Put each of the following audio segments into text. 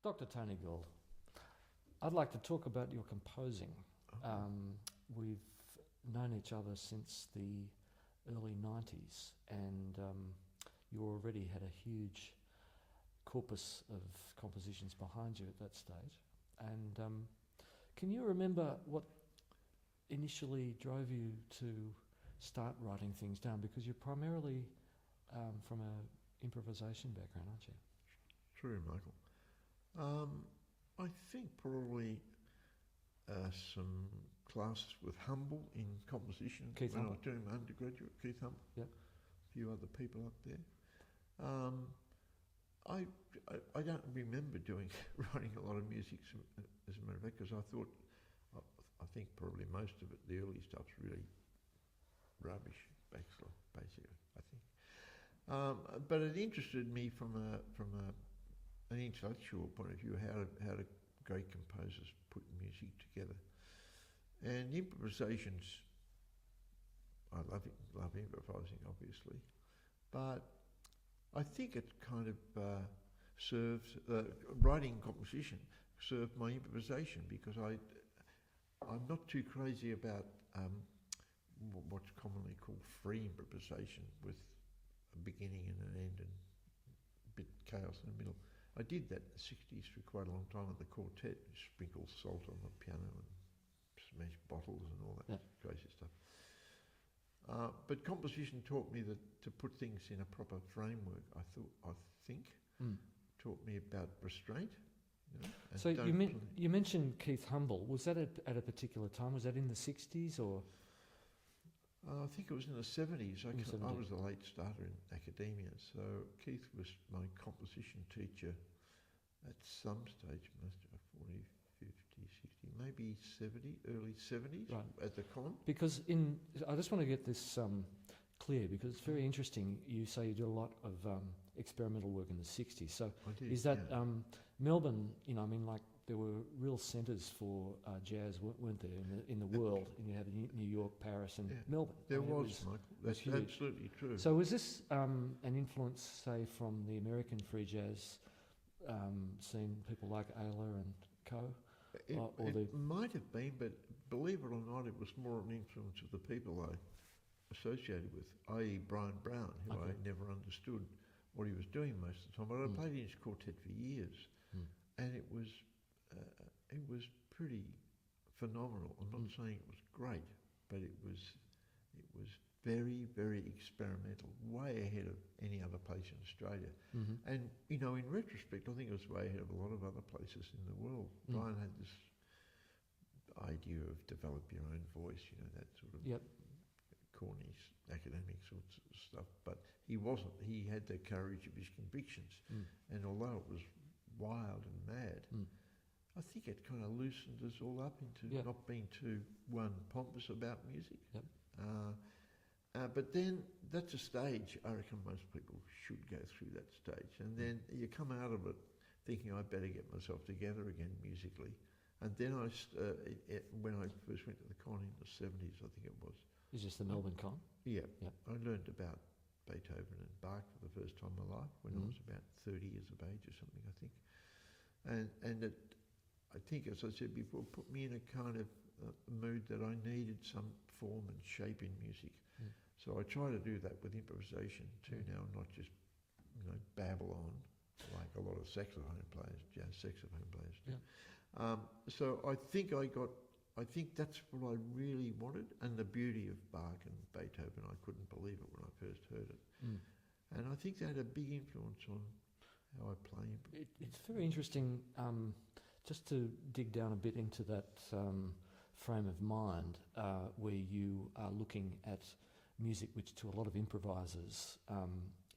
Dr. Tony Gould, I'd like to talk about your composing. We've known each other since the early 90s, and you already had a huge corpus of compositions behind you at that stage. And can you remember what initially drove you to start writing things down? Because you're primarily from an improvisation background, aren't you? True, Michael. I think probably some classes with Humble in composition Keith when Humble. I was doing my undergraduate, Keith Humble. Yep. A few other people up there. I don't remember writing a lot of music, as a matter of fact, because I think probably most of it, the early stuff's really rubbish, basically, I think. But it interested me from an intellectual point of view, how do great composers put music together. And improvisations, I love improvising, obviously, but I think it kind of serves, writing composition served my improvisation, because I'm not too crazy about what's commonly called free improvisation with a beginning and an end and a bit chaos in the middle. I did that in the 60s for quite a long time at the quartet, sprinkle salt on the piano and smash bottles and all that crazy stuff. But composition taught me to put things in a proper framework. I think taught me about restraint. You know, so you mentioned Keith Humble. Was that at a particular time? Was that in the 60s or? I think it was in the 70s. I was a late starter in academia, so Keith was my composition teacher at some stage, must have 40, 50, 60, maybe 70, early 70s, right, at the Con. Because I just want to get this clear, because it's very interesting. You say you did a lot of experimental work in the 60s. So I did, is that Melbourne, there were real centres for jazz, weren't there, in the world? And you had New York, Paris and Melbourne. There was, Michael. That's absolutely true. So was this an influence, say, from the American free jazz scene, people like Ayler and co? It might have been, but believe it or not, it was more an influence of the people I associated with, i.e. Brian Brown, who I never understood what he was doing most of the time. But I played in his quartet for years, and it was pretty phenomenal. I'm not saying it was great, but it was very, very experimental, way ahead of any other place in Australia. And, in retrospect, I think it was way ahead of a lot of other places in the world. Brian had this idea of develop your own voice, that sort of corny academic sorts of stuff. But he wasn't. He had the courage of his convictions. And although it was wild and mad, I think it kind of loosened us all up into not being too, pompous about music. But then that's a stage, I reckon most people should go through that stage. And then you come out of it thinking, I better get myself together again musically. And then when I first went to the Con in the 70s, I think it was. Is this the Melbourne Con? Yeah. I learned about Beethoven and Bach for the first time in my life when I was about 30 years of age or something, I think. And it, I think, as I said before, put me in a kind of mood that I needed some form and shape in music. So I try to do that with improvisation too now, not just babble on like a lot of saxophone players, jazz saxophone players do. So I think that's what I really wanted, and the beauty of Bach and Beethoven, I couldn't believe it when I first heard it. And I think that had a big influence on how I play. It's very interesting, just to dig down a bit into that frame of mind, where you are looking at music which to a lot of improvisers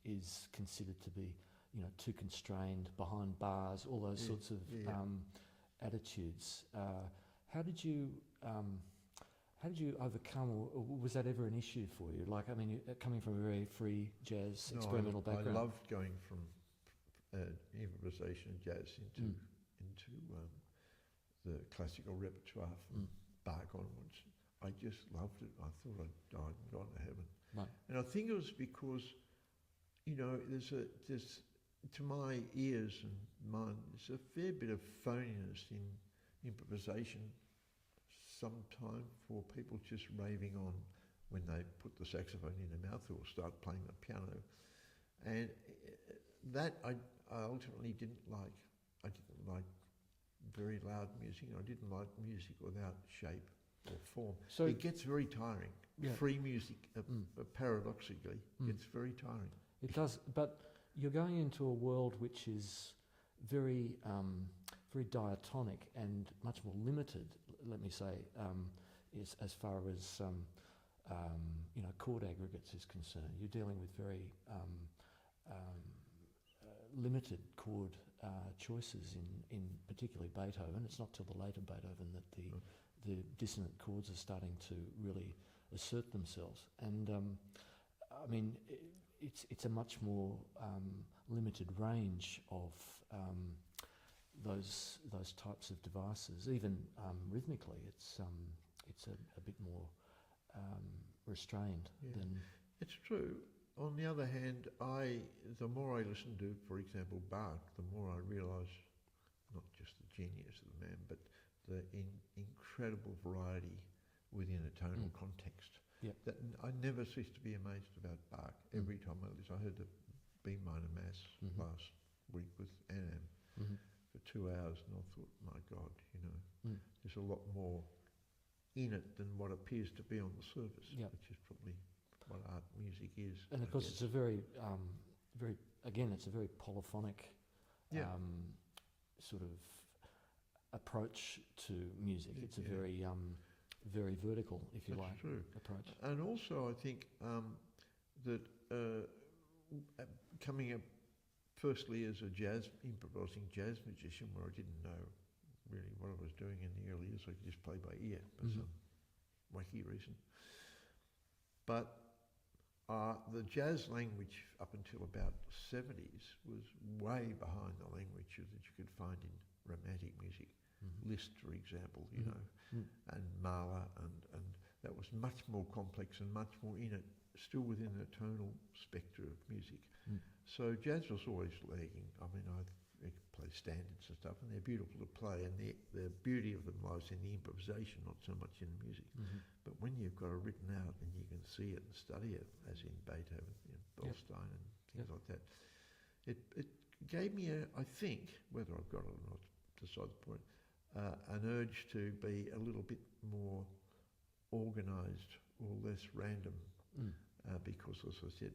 is considered to be too constrained, behind bars, all those sorts of attitudes. How did you overcome, or was that ever an issue for you? You're coming from a very free jazz experimental background. I loved going from improvisation and jazz into the classical repertoire from Bach onwards. I just loved it. I thought I'd died and gone to heaven. Right. And I think it was because, there's to my ears and mine, there's a fair bit of phoniness in improvisation sometime for people just raving on when they put the saxophone in their mouth or start playing the piano. And that I ultimately didn't like. I didn't like very loud music. I didn't like music without shape or form. So it gets very tiring. Yeah. Free music, paradoxically, gets very tiring. It does, but you're going into a world which is very, very diatonic and much more limited, let me say, as far as chord aggregates is concerned. You're dealing with very limited chord choices in particularly Beethoven. It's not till the later Beethoven that the dissonant chords are starting to really assert themselves. And I mean, it's a much more limited range of those types of devices. Even rhythmically, it's a bit more restrained than. It's true. On the other hand, the more I listen to, for example, Bach, the more I realise not just the genius of the man, but the incredible variety within a tonal context. Yep. That I never cease to be amazed about Bach. Every time I listen, I heard the B minor mass last week with Annam for 2 hours, and I thought, my God, there's a lot more in it than what appears to be on the surface, which is probably what art music is. And of course, it's a very, it's a very polyphonic sort of approach to music. It's a very, very vertical, if you like, approach. And also, I think that coming up firstly as a improvising jazz musician, where I didn't know really what I was doing in the early years, I could just play by ear for some wacky reason. But the jazz language up until about the 70s was way behind the language that you could find in romantic music. Liszt, for example, and Mahler, and that was much more complex and much more in it, still within the tonal spectre of music. So jazz was always lagging. I mean, I play standards and stuff, and they're beautiful to play, and the beauty of them lies in the improvisation, not so much in the music. But when you've got it written out and you can see it and study it, as in Beethoven, Bernstein and things like that, it gave me I think, whether I've got it or not, beside the point, an urge to be a little bit more organised or less random, because, as I said,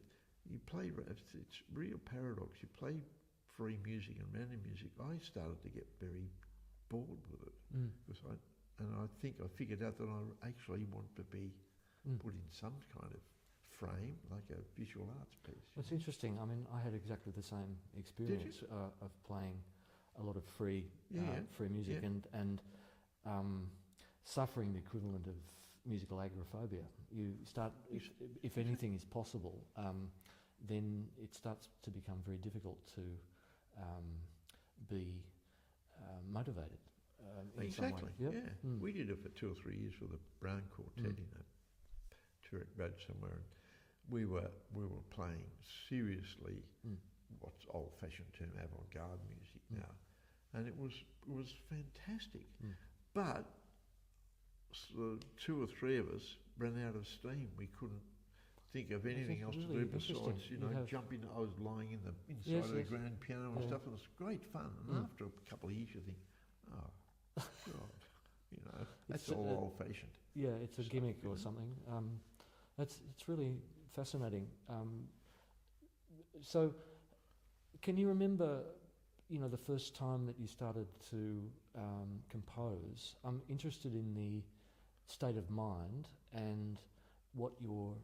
you play. It's real paradox. You play free music and random music. I started to get very bored with it because I think I figured out that I actually want to be put in some kind of frame, like a visual arts piece. Well, it's interesting. I mean, I had exactly the same experience of playing a lot of free music and suffering the equivalent of musical agoraphobia. You start, if anything is possible, then it starts to become very difficult to be motivated. Exactly. We did it for 2 or 3 years with the Brown Quartet in a Turret Road somewhere. And we were playing seriously what's old-fashioned term avant-garde music now. And it was fantastic. But 2 or 3 of us ran out of steam. We couldn't think of anything else really to do besides, jump in. I was lying inside of the grand piano and stuff. It was great fun. And after a couple of years, you think, oh, God, that's all old-fashioned. Yeah, it's a gimmick or something. It's really fascinating. So, can you remember, the first time that you started to compose? I'm interested in the state of mind and what you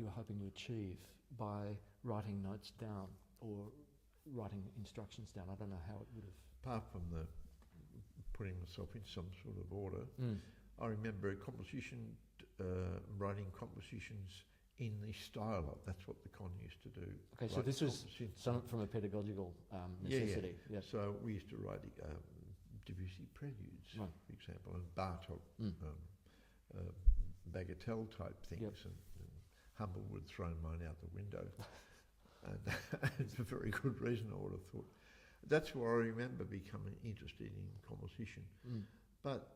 were hoping to achieve by writing notes down or writing instructions down. I don't know how it would have. Apart from the putting myself in some sort of order, I remember a composition, writing compositions in the style of. That's what the con used to do. Okay, so this was from a pedagogical necessity. Yeah. So we used to write Debussy preludes, for example, and Bartok, bagatelle type things, and Humblewood thrown mine out the window. And it's a very good reason, I would have thought. That's why I remember becoming interested in composition. But,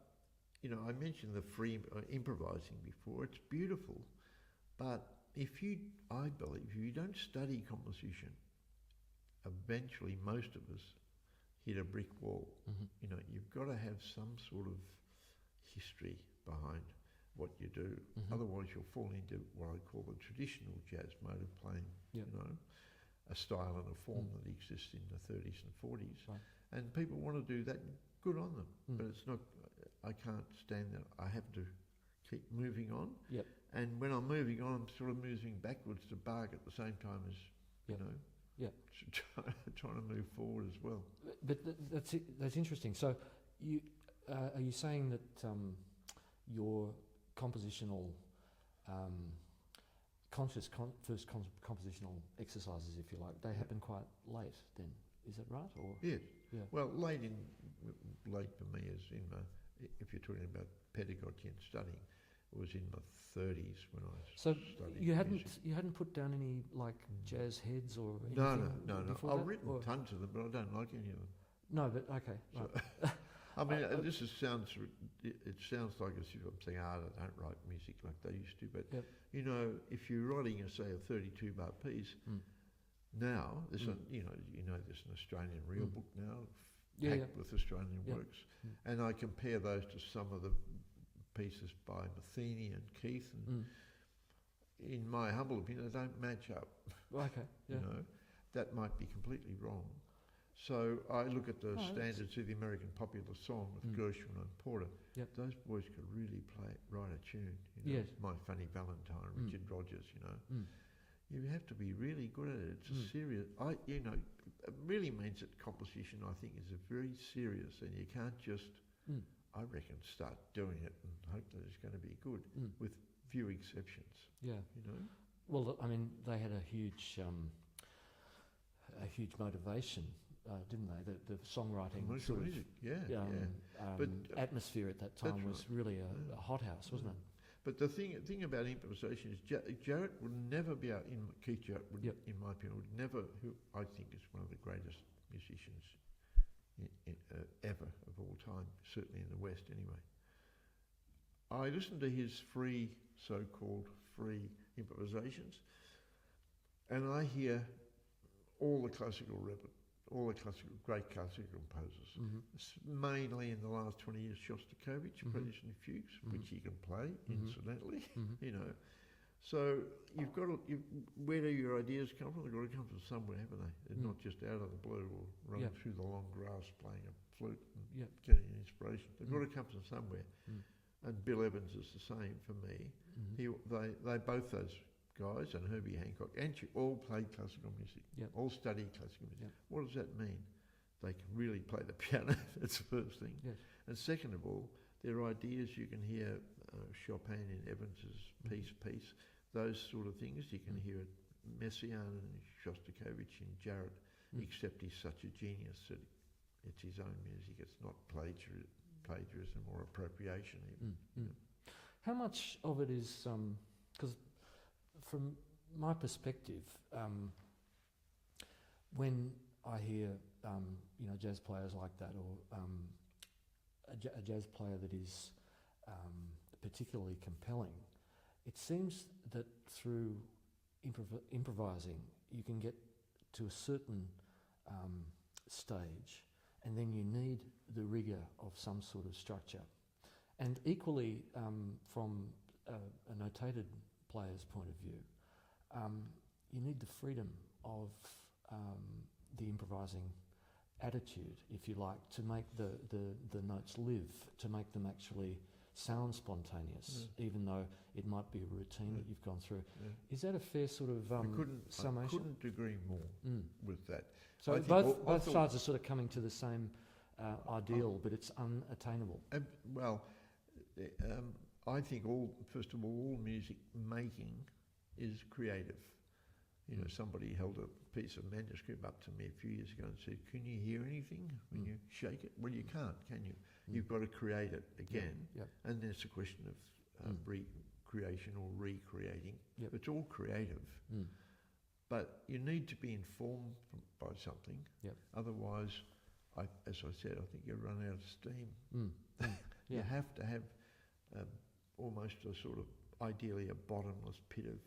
you know, I mentioned the free improvising before. It's beautiful. But I believe, if you don't study composition, eventually most of us hit a brick wall. You know, you've got to have some sort of history behind what you do. Otherwise you'll fall into what I call the traditional jazz mode of playing, you know, a style and a form that exists in the 30s and 40s. Right. And people want to do that, good on them. But it's not, I can't stand that. I have to keep moving on. Yep. And when I'm moving on, I'm sort of moving backwards to Bach at the same time as, you know, trying to move forward as well. But that's interesting. So you are you saying that your compositional first compositional exercises, if you like, they happen quite late then, is that right? Or yes. Yeah. Well, late for me is in my, if you're talking about pedagogy and studying, it was in my 30s when I studied. So you hadn't put down any like jazz heads or anything? No. Before I've that, written tons of them, but I don't like any of them. No, but okay. So, Right. I mean, it sounds like as if I'm saying, I don't write music like they used to, but you know, if you're writing, say, a 32 bar piece, now there's there's an Australian real book now, packed with Australian works, and I compare those to some of the pieces by Matheny and Keith, and in my humble opinion, they don't match up. Okay. Yeah. You know, that might be completely wrong. So I look at the standards of the American popular song with Gershwin and Porter. Yep. Those boys could really write a tune. You know, Yes. My Funny Valentine, Richard Rodgers. You know, you have to be really good at it. It's a serious. It really means that composition, I think, is a very serious, and you can't just, I reckon, start doing it and hope that it's going to be good, with few exceptions. Yeah. You know. Well, I mean, they had a huge motivation. Didn't they? The songwriting Commercial sort of, music, but atmosphere at that time was really a hothouse, wasn't it? But the thing about improvisation is Jarrett would never be Keith Jarrett would, in my opinion, would never, who I think is one of the greatest musicians ever of all time, certainly in the West anyway. I listened to his so-called free improvisations, and I hear all the great classical composers. It's mainly in the last 20 years, Shostakovich, Praise and Fugues, which he can play, incidentally, you know. So you've got to, where do your ideas come from? They've got to come from somewhere, haven't they? They're not just out of the blue or running through the long grass playing a flute and getting inspiration. They've got to come from somewhere. And Bill Evans is the same for me. They both those guys, and Herbie Hancock, and all played classical music, all studied classical music. What does that mean? They can really play the piano, that's the first thing. Yes. And second of all, their ideas, you can hear Chopin in Evans's piece, those sort of things. You can hear Messiaen and Shostakovich in Jarrett, except he's such a genius that it's his own music. It's not plagiarism or appropriation even. How much of it is, because from my perspective, when I hear jazz players like that, or a jazz player that is particularly compelling, it seems that through improvising you can get to a certain stage, and then you need the rigour of some sort of structure. And equally, from a notated player's point of view, you need the freedom of the improvising attitude, if you like, to make the notes live, to make them actually sound spontaneous, even though it might be a routine that you've gone through. Is that a fair sort of summation? I couldn't agree more with that. So both sides are sort of coming to the same ideal, but it's unattainable. I think first of all music making is creative. You know, somebody held a piece of manuscript up to me a few years ago and said, "Can you hear anything when you shake it?" Well, you can't, can you? You've got to create it again, and then it's a question of recreation or recreating. It's all creative. But you need to be informed by something. Yep. Otherwise, as I said, I think you run out of steam. Yeah. You have to have almost a sort of, ideally, a bottomless pit of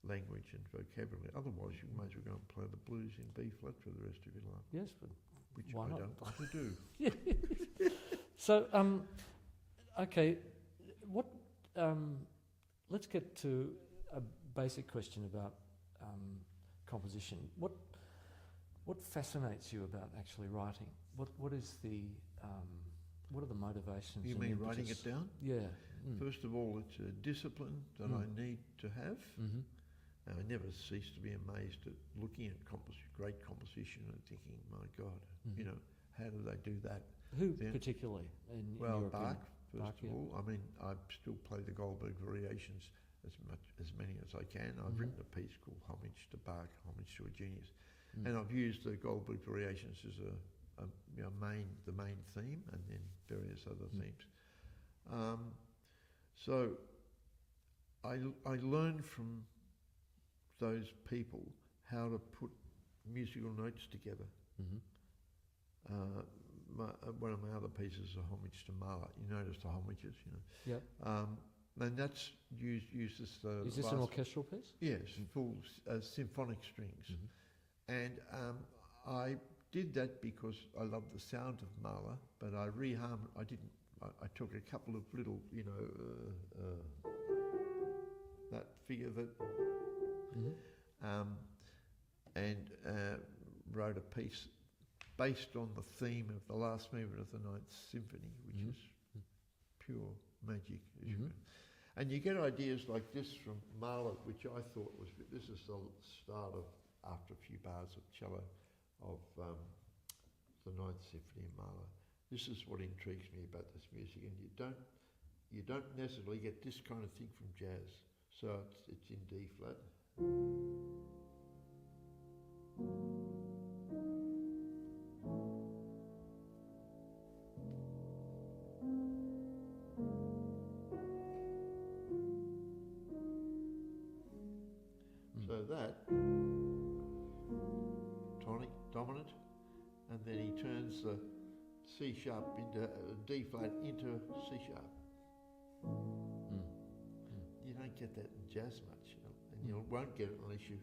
language and vocabulary. Otherwise, you might as well go and play the blues in B flat for the rest of your life. Yes, but which why I not? don't want to do. So, okay, what? Let's get to a basic question about composition. What fascinates you about actually writing? What is the what are the motivations? You and mean impetus? writing it down? Yeah. First of all, it's a discipline that I need to have. Mm-hmm. And I never cease to be amazed at looking at great composition and thinking, my God, you know, how do they do that? Who particularly? In Well, your Bach, opinion? first of all. I mean, I still play the Goldberg variations as many as I can. I've written a piece called Homage to Bach, Homage to a Genius. And I've used the Goldberg variations as the main theme, and then various other themes. So I learned from those people how to put musical notes together. One of my other pieces is a homage to Mahler. You notice the homages, you know. Yep. And that's uses the. Is this an orchestral piece? Yes, full symphonic strings. And I did that because I love the sound of Mahler, but I I took a couple of little, you know, that figure that, and wrote a piece based on the theme of the last movement of the Ninth Symphony, which is pure magic. And you get ideas like this from Mahler, which I thought was, this is the start of, after a few bars of cello, of the Ninth Symphony of Mahler. This is what intrigues me about this music, and you don't necessarily get this kind of thing from jazz. So it's in D flat. So that tonic, dominant, and then he turns the C sharp into D flat into C sharp. You don't get that in jazz much, you know, and you won't get it unless you,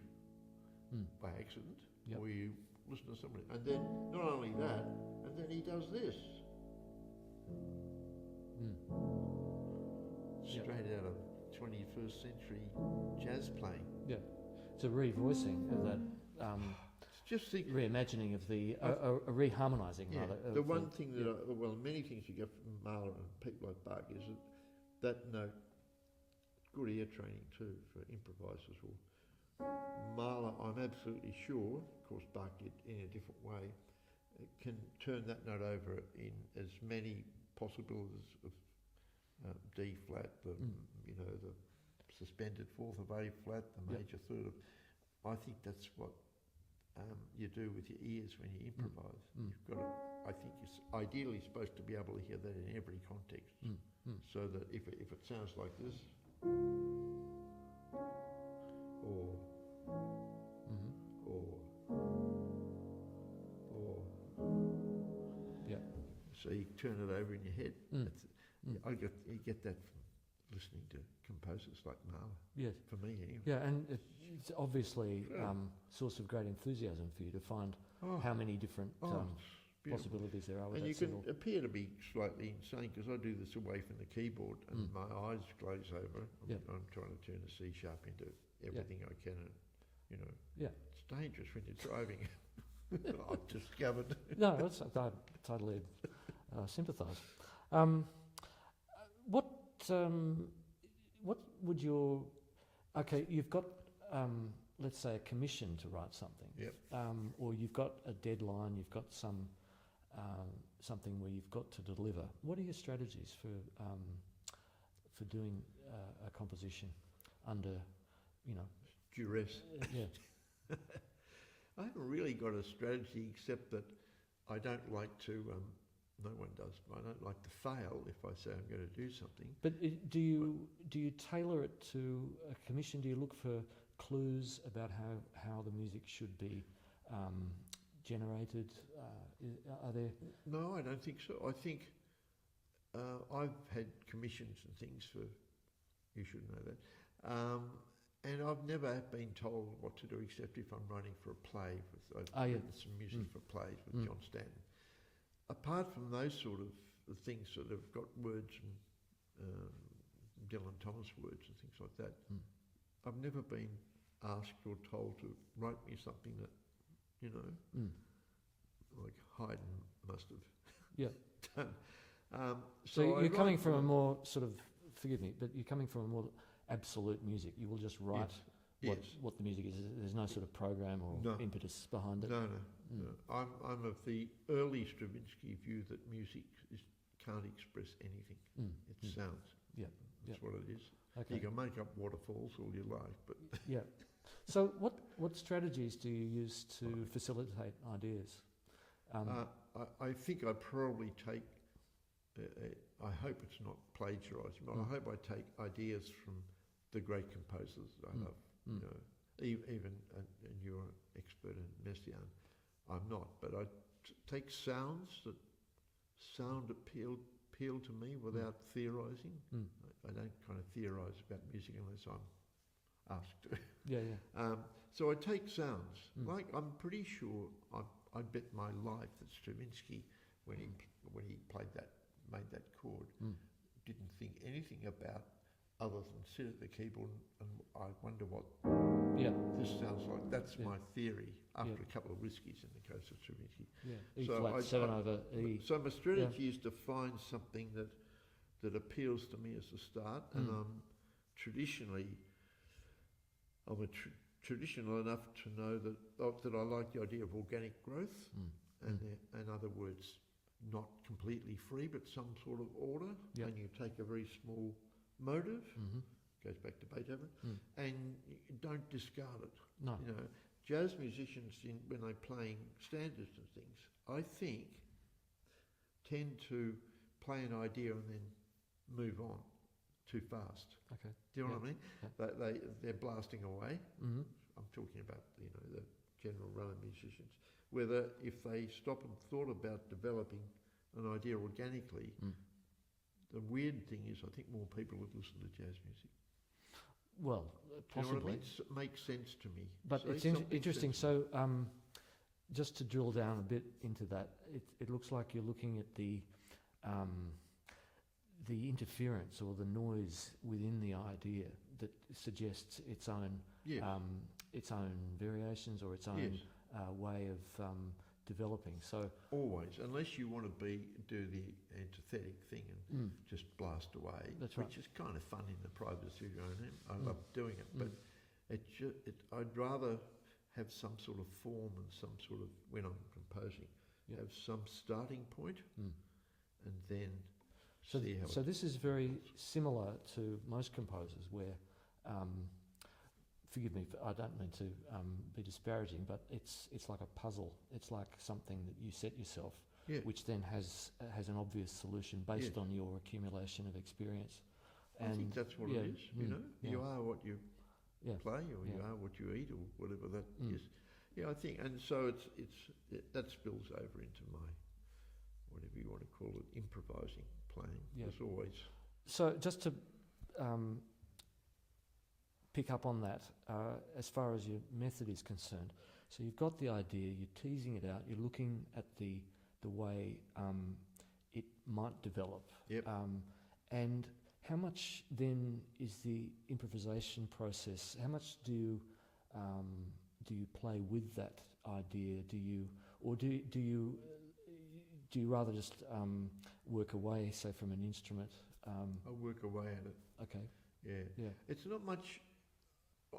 by accident, or you listen to somebody. And then not only that, and then he does this. Straight out of 21st century jazz playing. Yeah. It's a revoicing of that. Just think, reimagining of the a reharmonising rather. The one thing that many things you get from Mahler and people like Bach is that note. Good ear training too for improvisers. Mahler, I'm absolutely sure, of course Bach did in a different way, can turn that note over in as many possibilities of D flat, the you know, the suspended fourth of A flat, the major third of. I think that's what you do with your ears when you improvise. You've got to. I think you're ideally supposed to be able to hear that in every context, so that if it sounds like this, or so you turn it over in your head. You get that from listening to composers like Mahler. Yes, for me anyway. Yeah, and it's obviously source of great enthusiasm for you to find how many different possibilities there are with and that you single. can appear to be slightly insane because I do this away from the keyboard and my eyes glaze over. I'm trying to turn a C sharp into everything I can. And, you know, it's dangerous when you're driving. I've discovered. No, I totally sympathise. What would your... Okay, you've got, let's say, a commission to write something. Yep. Or you've got a deadline, you've got something where you've got to deliver. What are your strategies for doing a composition under, you know... Duress. Yeah. I haven't really got a strategy except that I don't like to... no one does. I don't like to fail if I say I'm going to do something. But do you tailor it to a commission? Do you look for clues about how the music should be generated? Are there? No, I don't think so. I think I've had commissions and things for, you should know that, and I've never been told what to do except if I'm writing for a play. I've written some music for plays with John Stanton. Apart from those sort of things that have got words and Dylan Thomas words and things like that, I've never been asked or told to write me something that, you know, like Haydn must have done. So you're coming from a more sort of, forgive me, but you're coming from a more absolute music. You will just write what the music is. There's no sort of program or impetus behind it. No. I'm of the early Stravinsky view that music can't express anything. It sounds. That's what it is. Okay. You can make up waterfalls all you like, but So what strategies do you use to facilitate ideas? I think I probably take. I hope it's not plagiarising, but I hope I take ideas from the great composers I love. You know, even and you're an expert in Messiaen. I'm not, but I take sounds that appeal to me without theorising. I don't kind of theorise about music unless I'm asked to. So I take sounds. Like I'm pretty sure I bet my life that Stravinsky, when he made that chord, didn't think anything about other than sit at the keyboard and I wonder what this sounds like. That's my theory after a couple of whiskies in the case of Stravinsky. E flat 7 over E. So my strategy is to find something that appeals to me as a start, and I'm traditional enough to know that I like the idea of organic growth, and in other words, not completely free, but some sort of order. And you take a very small motive, goes back to Beethoven, and you don't discard it. No. You know, jazz musicians, when they're playing standards and things, I think, tend to play an idea and then move on too fast. Okay. Do you know what I mean? They're blasting away. I'm talking about the general run of musicians. Whether if they stop and thought about developing an idea organically, the weird thing is I think more people would listen to jazz music. Well, possibly. You know what I mean? It makes sense to me. But it's interesting. So just to drill down a bit into that, it looks like you're looking at the interference or the noise within the idea that suggests its own variations or its own way of developing. So always, unless you want to do the antithetic thing and just blast away, which is kind of fun in the privacy of your own home. I love doing it, but I'd rather have some sort of form and some sort of, when I'm composing, have some starting point and then see how. So this is very similar to most composers where. Forgive me, I don't mean to be disparaging, but it's like a puzzle. It's like something that you set yourself, which then has an obvious solution based on your accumulation of experience. I think that's what it is. You are what you play, or you are what you eat, or whatever that is. Yeah, I think, and so that spills over into my, whatever you want to call it, improvising playing. As always. So just to pick up on that, as far as your method is concerned. So you've got the idea, you're teasing it out, you're looking at the way it might develop. And how much then is the improvisation process? How much do you play with that idea? Do you rather just work away, say, from an instrument? I work away at it. Okay. Yeah. It's not much.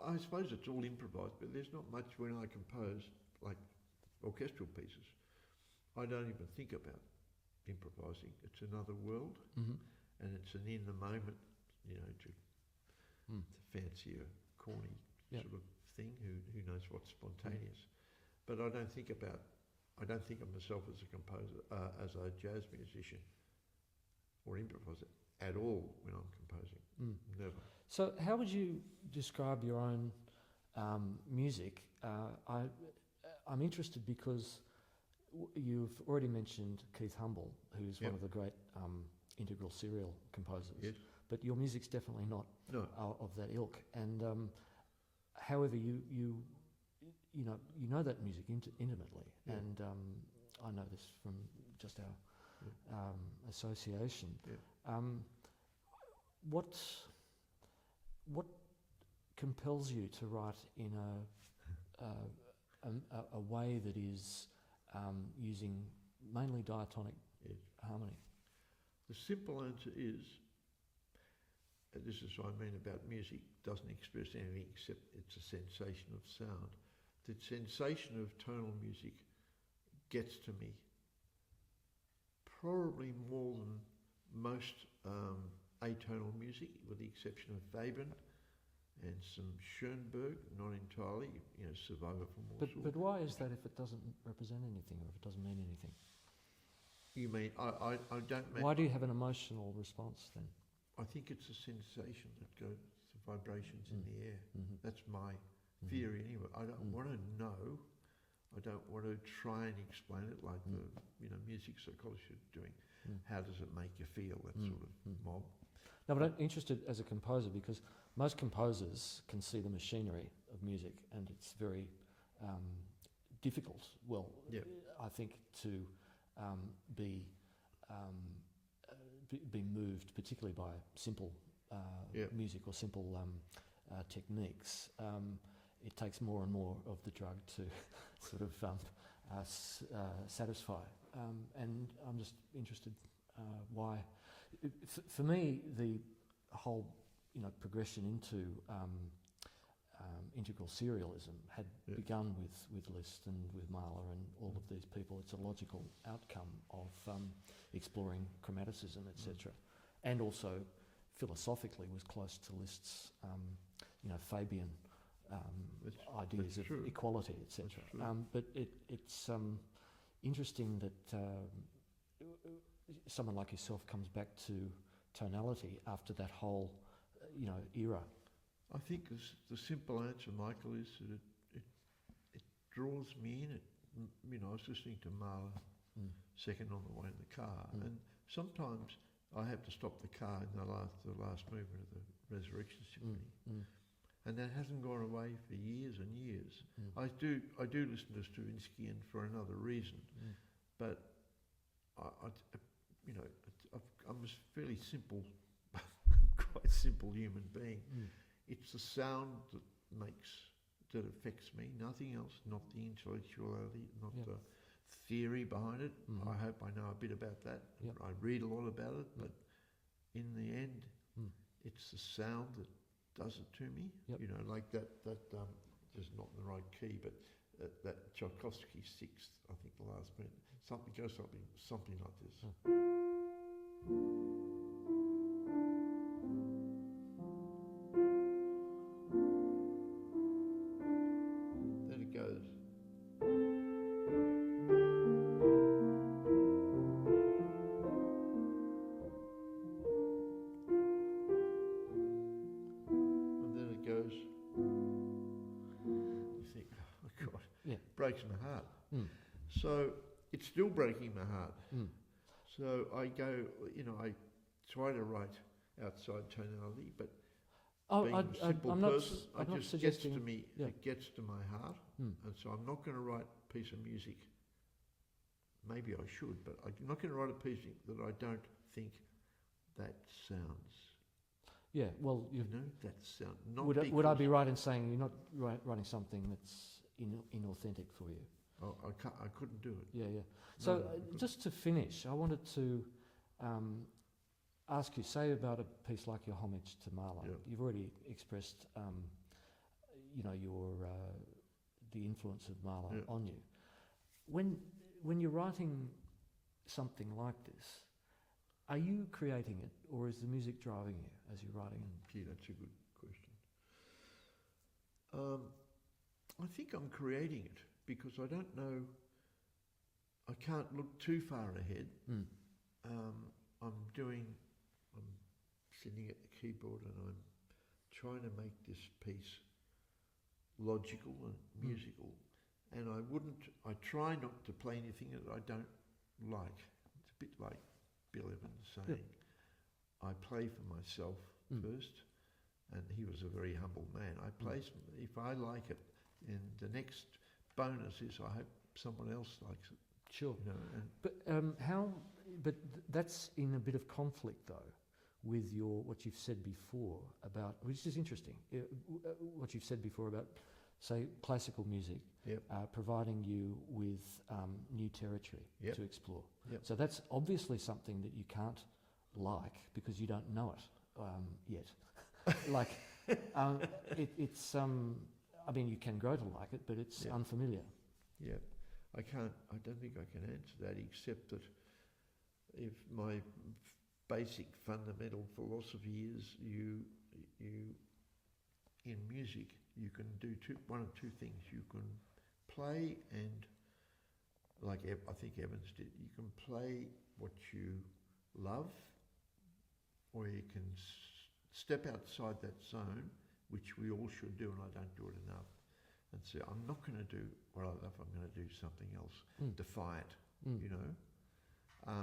I suppose it's all improvised, but there's not much when I compose, like orchestral pieces. I don't even think about improvising. It's another world, and it's an in the moment, to fancy a corny sort of thing. Who knows what's spontaneous? But I don't think of myself as a composer, as a jazz musician, or improviser at all when I'm composing. Never. So how would you describe your own music, I'm interested because you've already mentioned Keith Humble, who's one of the great integral serial composers. Yes. But your music's definitely not of that ilk. And however, you know that music intimately, and I know this from just our association. Yeah. What compels you to write in a way that is using mainly diatonic harmony? The simple answer is, and this is what I mean about music, doesn't express anything except it's a sensation of sound. The sensation of tonal music gets to me probably more than most atonal music, with the exception of Webern and some Schoenberg, not entirely, Survivor from Warsaw. But why is that if it doesn't represent anything or if it doesn't mean anything? You mean, I don't... Why do you have an emotional response then? I think it's a sensation that goes, the vibrations in the air. Mm-hmm. That's my theory anyway. I don't want to know. I don't want to try and explain it like the music psychologists are doing. How does it make you feel, that sort of mob? No, but I'm interested as a composer because most composers can see the machinery of music, and it's very difficult, I think, to be moved, particularly by simple music or simple techniques. It takes more and more of the drug to sort of satisfy. And I'm just interested why. For me, the whole progression into integral serialism had begun with Liszt and with Mahler and all of these people. It's a logical outcome of exploring chromaticism, etc. And also philosophically was close to Liszt's Fabian ideas of equality, etc. But it's interesting that someone like yourself comes back to tonality after that whole era. I think the simple answer, Michael, is that it draws me in. I was listening to Mahler second on the way in the car, and sometimes I have to stop the car in the last movement of the Resurrection Symphony, and that hasn't gone away for years and years. I do listen to Stravinsky, and for another reason, but I'm a fairly simple, quite simple human being. It's the sound that affects me, nothing else, not the intellectuality, not the theory behind it. I hope I know a bit about that. I read a lot about it, but in the end, it's the sound that does it to me. Like that just not in the right key, but that Tchaikovsky sixth, I think the last minute, something like this. Then it goes. And then it goes. You think, oh God, breaks my heart. So it's still breaking my heart. So I go, I try to write outside tonality, but being a simple person, it just gets to me, it gets to my heart, and so I'm not going to write a piece of music, maybe I should, but I'm not going to write a piece that I don't think that sounds. Yeah, well, that sound. Not would I be right in saying you're not writing something that's inauthentic for you? Oh, I couldn't do it. Yeah. So just to finish, I wanted to ask you, say about a piece like your homage to Mahler. Yeah. You've already expressed, your the influence of Mahler on you. When you're writing something like this, are you creating it, or is the music driving you as you're writing it? Gee, that's a good question. I think I'm creating it, because I don't know, I can't look too far ahead. I'm sitting at the keyboard and I'm trying to make this piece logical and musical, and I try not to play anything that I don't like. It's a bit like Bill Evans saying, I play for myself first, and he was a very humble man. I play if I like it, and the next bonus is I hope someone else likes it. Sure. You know, But that's in a bit of conflict though, with what you've said before about, which is interesting, what you've said before about, say, classical music, providing you with new territory to explore. So that's obviously something that you can't like because you don't know it yet. Like, it's I mean, you can grow to like it, but it's unfamiliar. Yeah, I don't think I can answer that, except that if my basic fundamental philosophy is you in music you can do one of two things. You can play and, like I think Evans did, you can play what you love, or you can step outside that zone, which we all should do, and I don't do it enough, and say, I'm not going to do what I love, I'm going to do something else, defy it, you know.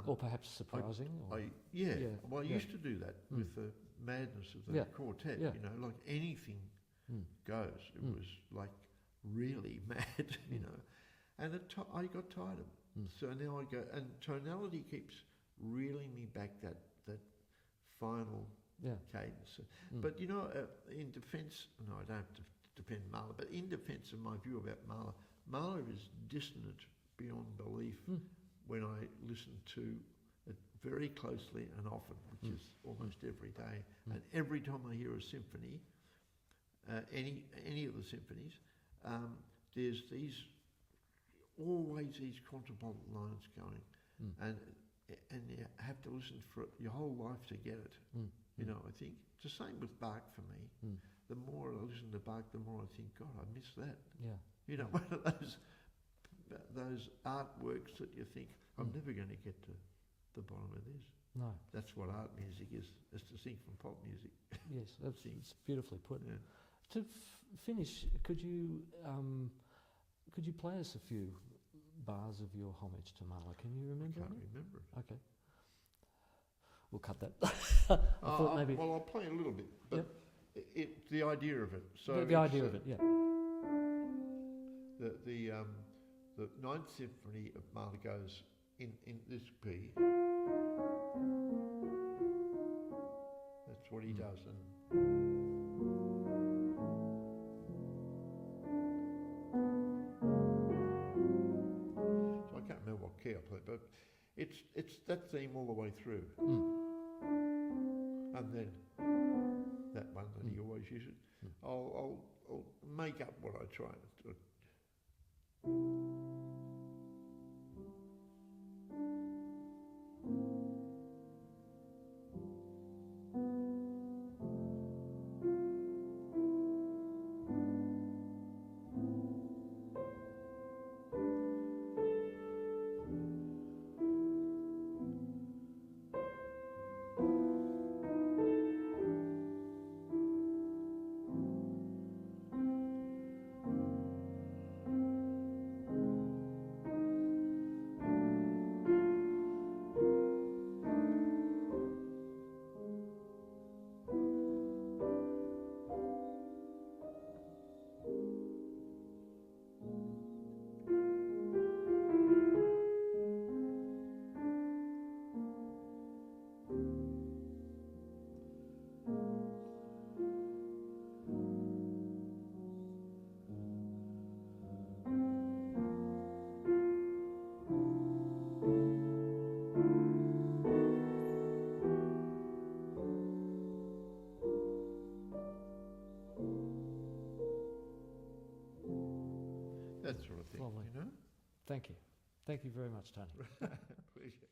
Or perhaps surprising. Well, I used to do that with the madness of the quartet, you know, like anything goes. It was like really mad, you know. And I got tired of it. So now I go, and tonality keeps reeling me back that final cadence. But, you know, in defence, no, I don't have to defend Mahler, but in defence of my view about Mahler, Mahler is dissonant beyond belief when I listen to it very closely and often, which is almost every day. And every time I hear a symphony, any of the symphonies, there's always these contrapuntal lines going, and you have to listen for it your whole life to get it. You know, I think it's the same with Bach for me. The more I listen to Bach, the more I think, God, I miss that. Yeah. You know, one of those artworks that you think, I'm never going to get to the bottom of this. No. That's what art music is. It's distinct from pop music. Yes, it's beautifully put. Yeah. To finish, could you play us a few bars of your homage to Mahler? Can you remember? I can't remember. Okay. We'll cut that. Well, I'll play a little bit, but the idea of it. So the idea of it, yeah. The Ninth Symphony of Mahler goes in this P. That's what he does, and so I can't remember what key I played, but it's that theme all the way through, and then that one that he always uses. I'll make up what I try to. That sort of thing, Lovely. you know? Thank you. Thank you very much, Tony. Pleasure.